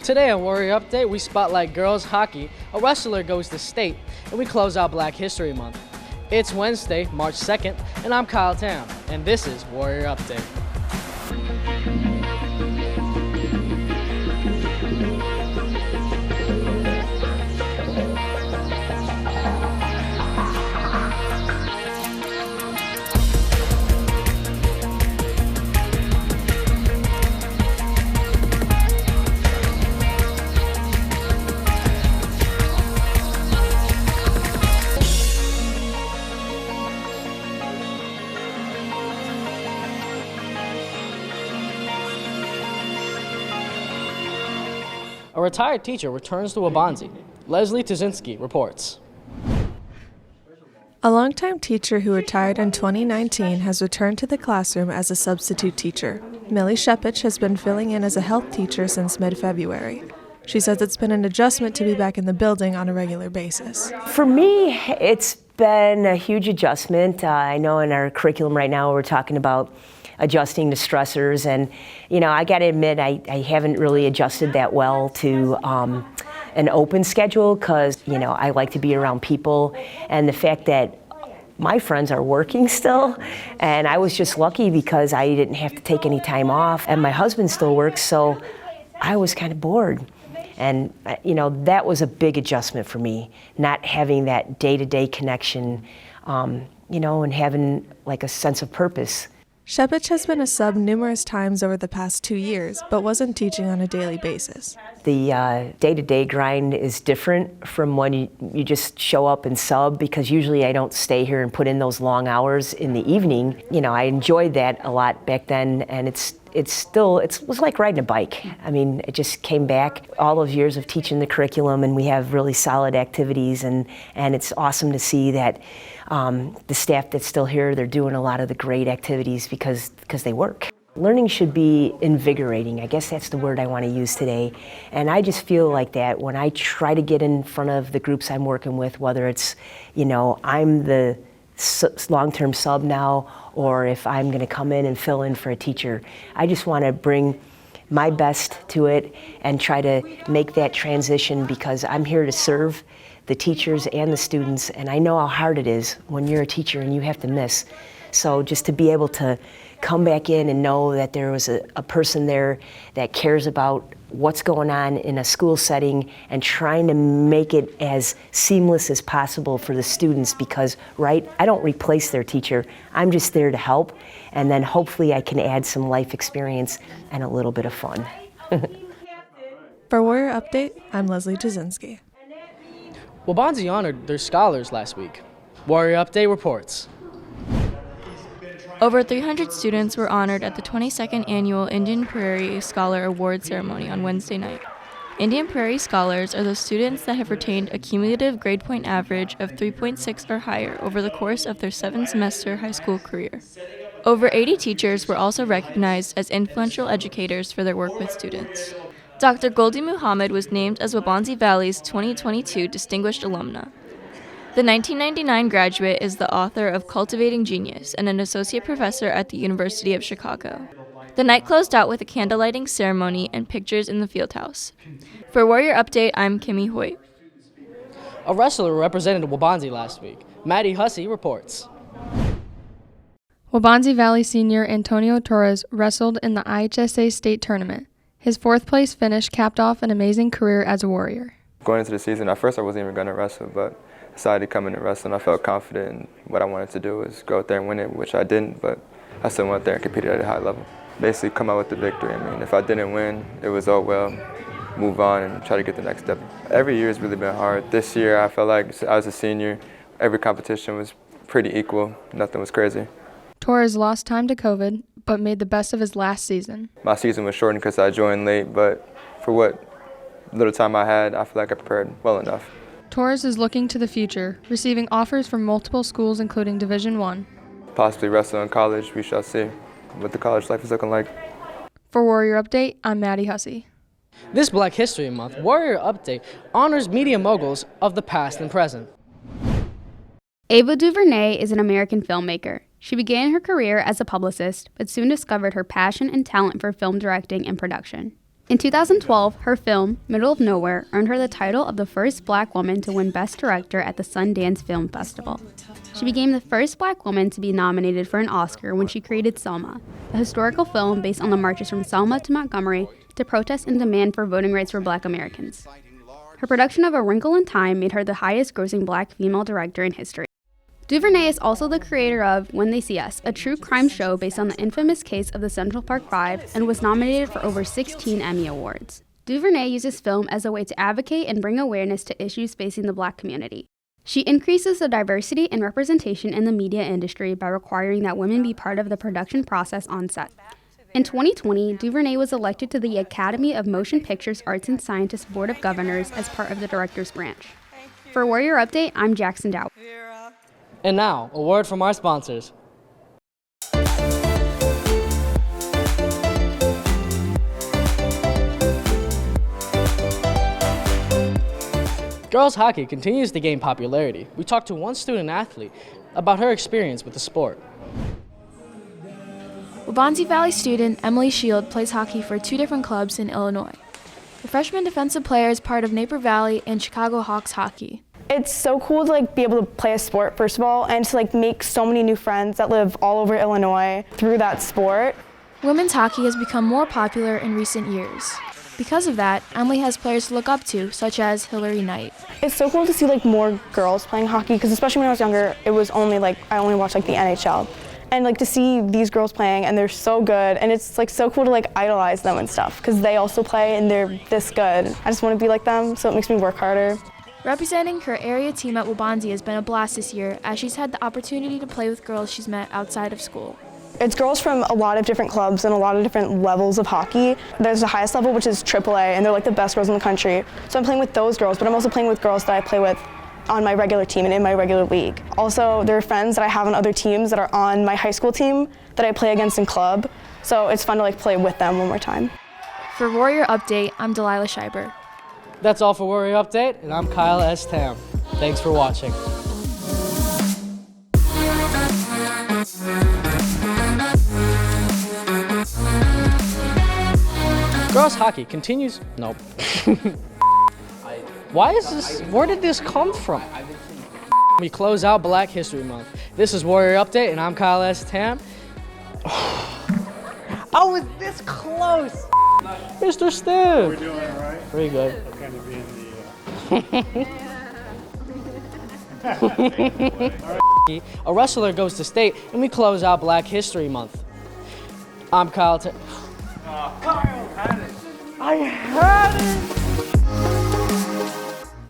Today on Warrior Update, we spotlight girls hockey, a wrestler goes to state, and we close out Black History Month. It's Wednesday, March 2nd, and I'm Kyle Town, and this is Warrior Update. A retired teacher returns to Waubonsie. Leslie Tuzinski reports. A longtime teacher who retired in 2019 has returned to the classroom as a substitute teacher. Millie Shepich has been filling in as a health teacher since mid-February. She says it's been an adjustment to be back in the building on a regular basis. For me, it's been a huge adjustment. I know in our curriculum right now we're talking about adjusting to stressors, and I gotta admit I haven't really adjusted that well to an open schedule because I like to be around people, and the fact that my friends are working still, and I was just lucky because I didn't have to take any time off, and my husband still works, so I was kind of bored. And that was a big adjustment for me, not having that day-to-day connection, and having like a sense of purpose. Shepich has been a sub numerous times over the past 2 years, but wasn't teaching on a daily basis. The day-to-day grind is different from when you just show up and sub, because usually I don't stay here and put in those long hours in the evening. I enjoyed that a lot back then, and it was like riding a bike. I mean, it just came back, all those years of teaching the curriculum, and we have really solid activities, and it's awesome to see that the staff that's still here, they're doing a lot of the great activities because they work. Learning should be invigorating. I guess that's the word I want to use today. And I just feel like that when I try to get in front of the groups I'm working with, whether it's, I'm the long-term sub now, or if I'm going to come in and fill in for a teacher, I just want to bring my best to it and try to make that transition, because I'm here to serve the teachers and the students, and I know how hard it is when you're a teacher and you have to miss. So just to be able to come back in and know that there was a person there that cares about what's going on in a school setting and trying to make it as seamless as possible for the students, because, I don't replace their teacher. I'm just there to help, and then hopefully I can add some life experience and a little bit of fun. For Warrior Update, I'm Leslie Tuzinski. Waubonsie honored their scholars last week. Warrior Update reports. Over 300 students were honored at the 22nd Annual Indian Prairie Scholar Award Ceremony on Wednesday night. Indian Prairie Scholars are those students that have retained a cumulative grade point average of 3.6 or higher over the course of their 7-semester high school career. Over 80 teachers were also recognized as influential educators for their work with students. Dr. Goldie Muhammad was named as Waubonsie Valley's 2022 Distinguished Alumna. The 1999 graduate is the author of Cultivating Genius and an associate professor at the University of Chicago. The night closed out with a candlelighting ceremony and pictures in the Fieldhouse. For Warrior Update, I'm Kimmy Hoyt. A wrestler represented Waubonsie last week. Maddie Hussey reports. Waubonsie Valley senior Antonio Torres wrestled in the IHSA state tournament. His fourth-place finish capped off an amazing career as a warrior. Going into the season, at first I wasn't even going to wrestle, but I decided to come in and wrestle, and I felt confident in what I wanted to do was go out there and win it, which I didn't, but I still went there and competed at a high level. Basically come out with the victory. I mean, if I didn't win, it was, oh well, move on and try to get the next step. Every year has really been hard. This year I felt like I was a senior. Every competition was pretty equal. Nothing was crazy. Torres lost time to COVID, but made the best of his last season. My season was shortened because I joined late, but for what little time I had, I feel like I prepared well enough. Torres is looking to the future, receiving offers from multiple schools including Division I. Possibly wrestle in college, we shall see what the college life is looking like. For Warrior Update, I'm Maddie Hussey. This Black History Month, Warrior Update honors media moguls of the past and present. Ava DuVernay is an American filmmaker. She began her career as a publicist, but soon discovered her passion and talent for film directing and production. In 2012, her film, Middle of Nowhere, earned her the title of the first black woman to win Best Director at the Sundance Film Festival. She became the first black woman to be nominated for an Oscar when she created Selma, a historical film based on the marches from Selma to Montgomery to protest and demand for voting rights for black Americans. Her production of A Wrinkle in Time made her the highest-grossing black female director in history. DuVernay is also the creator of When They See Us, a true crime show based on the infamous case of the Central Park Five, and was nominated for over 16 Emmy Awards. DuVernay uses film as a way to advocate and bring awareness to issues facing the black community. She increases the diversity and representation in the media industry by requiring that women be part of the production process on set. In 2020, DuVernay was elected to the Academy of Motion Pictures Arts and Scientists Board of Governors as part of the Directors Branch. For Warrior Update, I'm Jackson Dow. And now, a word from our sponsors. Girls hockey continues to gain popularity. We talked to one student athlete about her experience with the sport. Waubonsee Valley student Emily Shield plays hockey for 2 different clubs in Illinois. The freshman defensive player is part of Naper Valley and Chicago Hawks hockey. It's so cool to be able to play a sport, first of all, and to make so many new friends that live all over Illinois through that sport. Women's hockey has become more popular in recent years. Because of that, Emily has players to look up to, such as Hillary Knight. It's so cool to see more girls playing hockey, because especially when I was younger, it was only I only watched the NHL. And to see these girls playing, and they're so good, and it's so cool to idolize them and stuff, because they also play and they're this good. I just want to be like them, so it makes me work harder. Representing her area team at Waubonsee has been a blast this year, as she's had the opportunity to play with girls she's met outside of school. It's girls from a lot of different clubs and a lot of different levels of hockey. There's the highest level, which is AAA, and they're the best girls in the country. So I'm playing with those girls, but I'm also playing with girls that I play with on my regular team and in my regular league. Also, there are friends that I have on other teams that are on my high school team that I play against in club. So it's fun to play with them one more time. For Warrior Update, I'm Delilah Scheiber. That's all for Warrior Update, and I'm Kyle S. Tam. Thanks for watching. Girls hockey continues. Nope. Why is this? Where did this come from? We close out Black History Month. This is Warrior Update, and I'm Kyle S. Tam. I was this close. Mr. Stu. We're doing all right. Pretty good. So kind of being A wrestler goes to state, and we close out Black History Month. I'm Kyle. I heard.